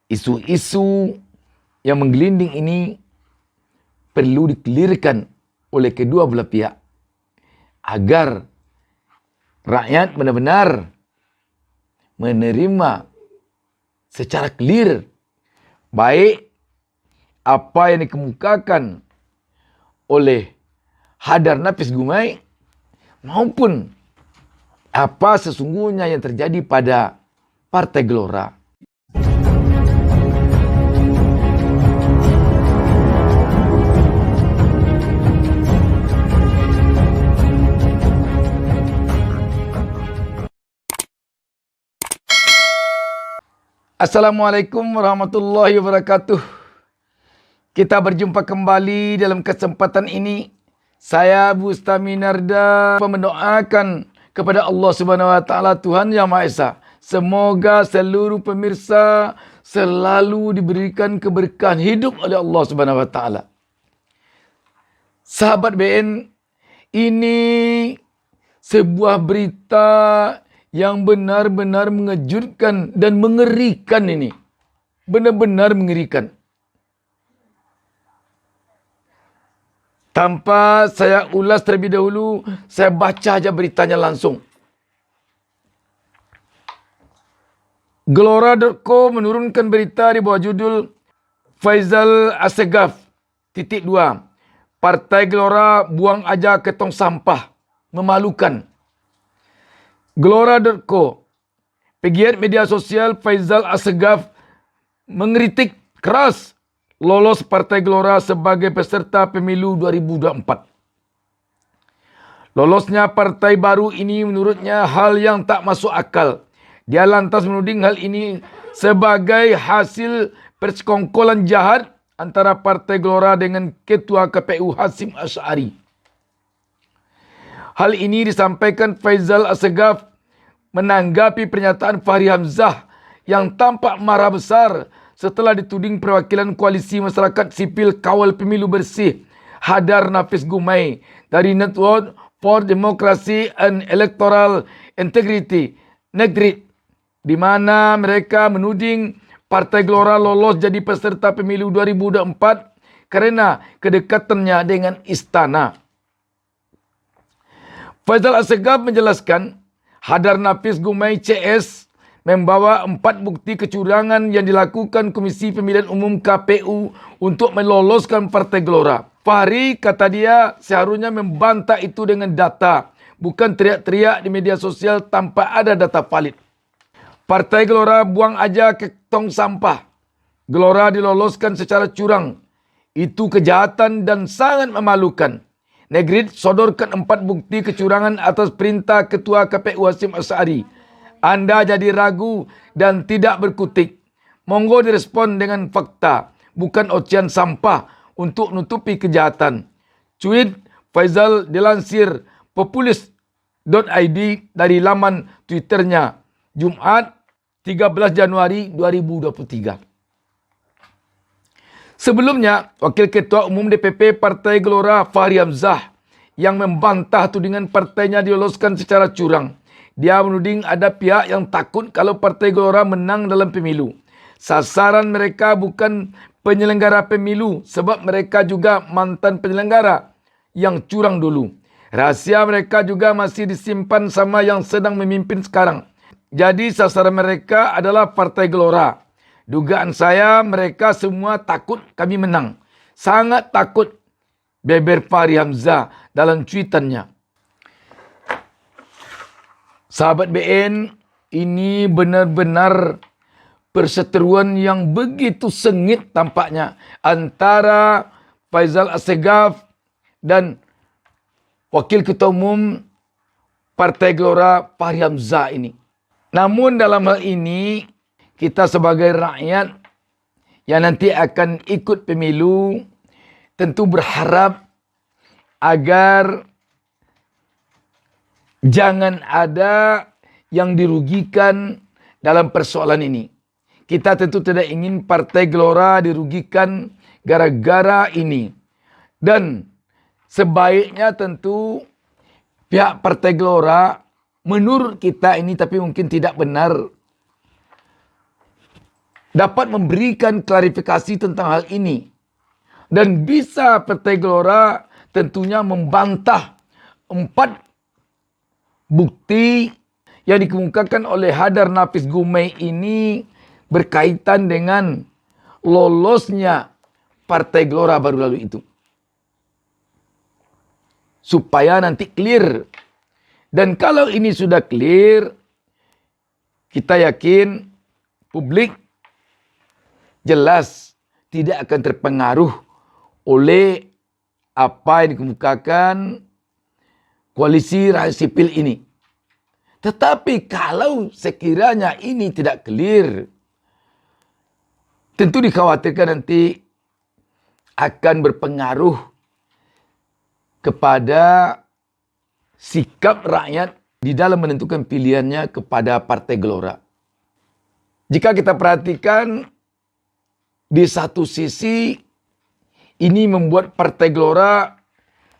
Isu-isu yang menggelinding ini perlu dikelirkan oleh kedua belah pihak agar rakyat benar-benar menerima secara clear baik apa yang dikemukakan oleh Hadar Nafis Gumai maupun apa sesungguhnya yang terjadi pada Partai Gelora. Assalamualaikum warahmatullahi wabarakatuh. Kita berjumpa kembali dalam kesempatan ini. Saya Bustami Narda mendoakan kepada Allah Subhanahu wa taala, Tuhan Yang Maha Esa, semoga seluruh pemirsa selalu diberikan keberkahan hidup oleh Allah Subhanahu wa taala. Sahabat BN, ini sebuah berita yang benar-benar mengejutkan dan mengerikan ini. Benar-benar mengerikan. Tanpa saya ulas terlebih dahulu, saya baca aja beritanya langsung. Gelora.co menurunkan berita di bawah judul Faizal Assegaf _2. Partai Gelora buang aja ke tong sampah. Memalukan. Gelora.co, pegiat media sosial Faizal Assegaf mengkritik keras lolos Partai Gelora sebagai peserta pemilu 2024. Lolosnya partai baru ini menurutnya hal yang tak masuk akal. Dia lantas menuding hal ini sebagai hasil persekongkolan jahat antara Partai Gelora dengan Ketua KPU Hasyim Asy'ari. Hal ini disampaikan Faizal Assegaf menanggapi pernyataan Fahri Hamzah yang tampak marah besar setelah dituding perwakilan Koalisi Masyarakat Sipil Kawal Pemilu Bersih Hadar Nafis Gumai dari Network for Democracy and Electoral Integrity (NEGRIT), di mana mereka menuding Partai Gelora lolos jadi peserta pemilu 2024 karena kedekatannya dengan istana. Faizal Assegaf menjelaskan, Hadar Nafis Gumai CS membawa 4 bukti kecurangan yang dilakukan Komisi Pemilihan Umum KPU untuk meloloskan Partai Gelora. Fahri, kata dia, seharusnya membantah itu dengan data, bukan teriak-teriak di media sosial tanpa ada data valid. Partai Gelora buang aja ke tong sampah. Gelora diloloskan secara curang. Itu kejahatan dan sangat memalukan. Negrit sodorkan 4 bukti kecurangan atas perintah Ketua KPU Hasyim Asy'ari. Anda jadi ragu dan tidak berkutik. Monggo direspon dengan fakta, bukan ocehan sampah untuk nutupi kejahatan. Tweet Faizal dilansir populis.id dari laman Twitternya, Jumat 13 Januari 2023. Sebelumnya, Wakil Ketua Umum DPP Partai Gelora Fahri Hamzah yang membantah tudingan partainya diloloskan secara curang. Dia menuding ada pihak yang takut kalau Partai Gelora menang dalam pemilu. Sasaran mereka bukan penyelenggara pemilu sebab mereka juga mantan penyelenggara yang curang dulu. Rahasia mereka juga masih disimpan sama yang sedang memimpin sekarang. Jadi sasaran mereka adalah Partai Gelora. Dugaan saya mereka semua takut kami menang. Sangat takut, beber Fahri Hamzah dalam cuitannya. Sahabat BN, ini benar-benar perseteruan yang begitu sengit tampaknya antara Faizal Assegaf dan Wakil Ketua Umum Partai Gelora Fahri Hamzah ini. Namun dalam hal ini, kita sebagai rakyat yang nanti akan ikut pemilu tentu berharap agar jangan ada yang dirugikan dalam persoalan ini. Kita tentu tidak ingin Partai Gelora dirugikan gara-gara ini. Dan sebaiknya tentu pihak Partai Gelora, menurut kita ini tapi mungkin tidak benar, dapat memberikan klarifikasi tentang hal ini. Dan bisa Partai Gelora tentunya membantah 4 bukti yang dikemukakan oleh Hadar Nafis Gumai ini berkaitan dengan lolosnya Partai Gelora baru lalu itu. Supaya nanti clear. Dan kalau ini sudah clear, kita yakin publik jelas tidak akan terpengaruh oleh apa yang dikemukakan koalisi rakyat sipil ini. Tetapi kalau sekiranya ini tidak clear, tentu dikhawatirkan nanti akan berpengaruh kepada sikap rakyat di dalam menentukan pilihannya kepada Partai Gelora. Jika kita perhatikan, di satu sisi ini membuat Partai Gelora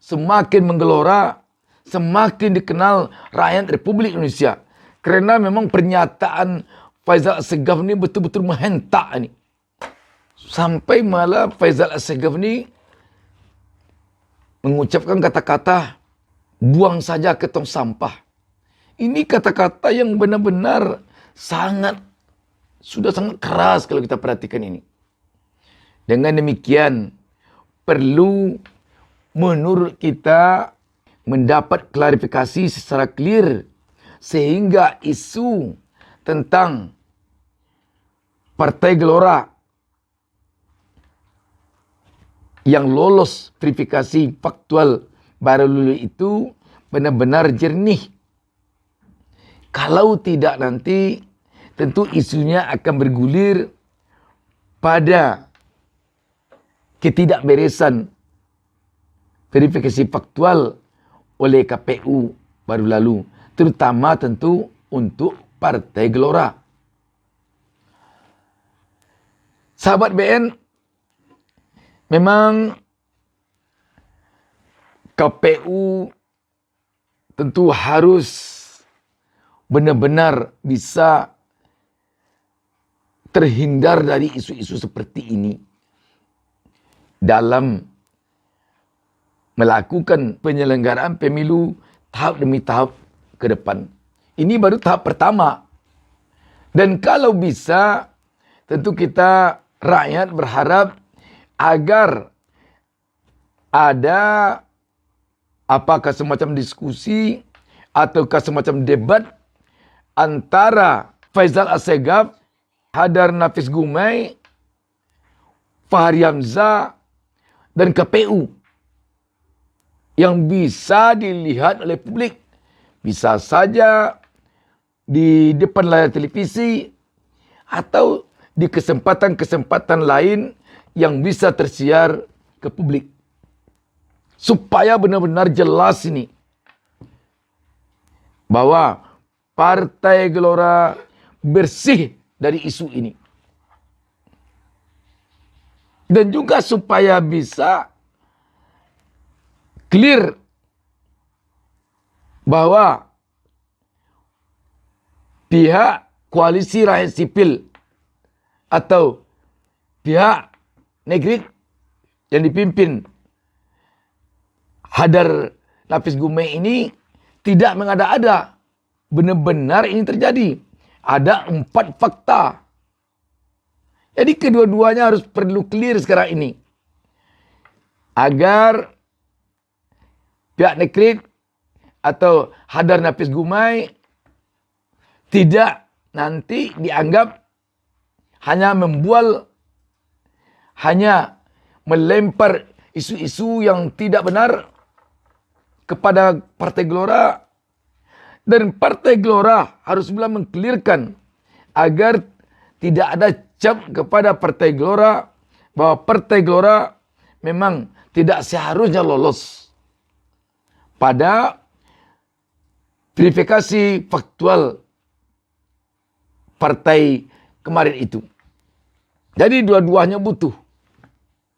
semakin menggelora, semakin dikenal rakyat Republik Indonesia. Karena memang pernyataan Faisal Assegaf ini betul-betul menghentak ini. Sampai malah Faisal Assegaf ini mengucapkan kata-kata, buang saja ke tong sampah. Ini kata-kata yang benar-benar sudah sangat keras kalau kita perhatikan ini. Dengan demikian, perlu menurut kita mendapat klarifikasi secara clear sehingga isu tentang Partai Gelora yang lolos verifikasi faktual baru lalu itu benar-benar jernih. Kalau tidak nanti tentu isunya akan bergulir pada ketidakberesan verifikasi faktual oleh KPU baru lalu, terutama tentu untuk Partai Gelora. Sahabat BN, memang KPU tentu harus benar-benar bisa terhindar dari isu-isu seperti ini dalam melakukan penyelenggaraan pemilu tahap demi tahap ke depan. Ini baru tahap pertama. Dan kalau bisa, tentu kita rakyat berharap agar ada apakah semacam diskusi ataukah semacam debat antara Faisal Assegaf, Hadar Nafis Gumai, Fahri Hamzah, dan KPU yang bisa dilihat oleh publik. Bisa saja di depan layar televisi atau di kesempatan-kesempatan lain yang bisa tersiar ke publik. Supaya benar-benar jelas ini bahwa Partai Gelora bersih dari isu ini. Dan juga supaya bisa clear bahwa pihak koalisi rakyat sipil atau pihak negeri yang dipimpin Hadar Nafis Gumai ini tidak mengada-ada. Benar-benar ini terjadi. Ada 4 fakta. Jadi kedua-duanya harus perlu clear sekarang ini. Agar pihak Nekrit atau Hadar Nafis Gumai tidak nanti dianggap hanya membual, hanya melempar isu-isu yang tidak benar kepada Partai Gelora. Dan Partai Gelora harus pula mengklirkan agar tidak ada cap kepada Partai Gelora bahwa Partai Gelora memang tidak seharusnya lolos pada verifikasi faktual partai kemarin itu. Jadi dua-duanya butuh.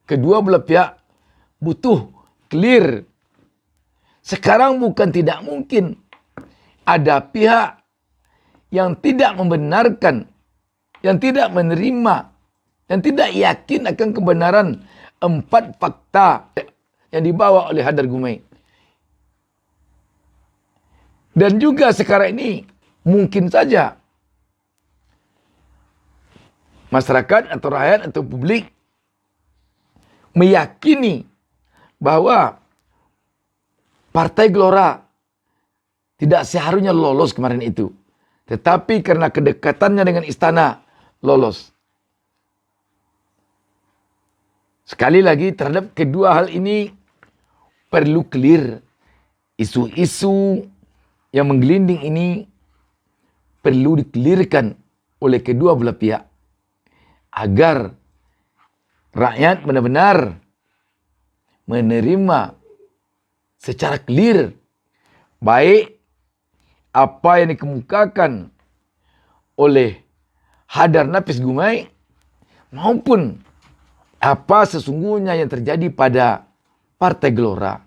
Kedua belah pihak butuh clear. Sekarang bukan tidak mungkin ada pihak yang tidak membenarkan yang tidak menerima, yang tidak yakin akan kebenaran 4 fakta yang dibawa oleh Hadar Gumai. Dan juga sekarang ini mungkin saja masyarakat atau rakyat atau publik meyakini bahwa Partai Gelora tidak seharusnya lolos kemarin itu. Tetapi karena kedekatannya dengan istana, lolos. Sekali lagi terhadap kedua hal ini perlu clear. Isu-isu yang menggelinding ini perlu dikelirkan oleh kedua belah pihak. Agar rakyat benar-benar menerima secara clear baik apa yang dikemukakan oleh Hadar Nafis Gumai maupun apa sesungguhnya yang terjadi pada Partai Gelora.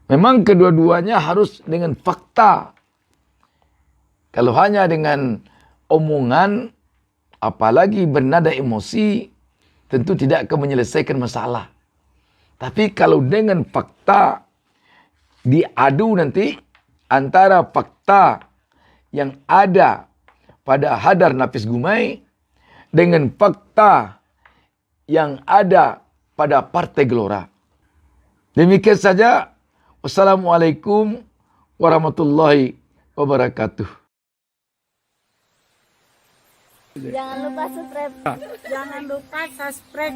Memang kedua-duanya harus dengan fakta. Kalau hanya dengan omongan, apalagi bernada emosi, tentu tidak akan menyelesaikan masalah. Tapi kalau dengan fakta diadu nanti antara fakta yang ada pada Hadar Nafis Gumai dengan fakta yang ada pada Partai Gelora. Demikian saja. Wassalamualaikum warahmatullahi wabarakatuh. Jangan lupa subscribe.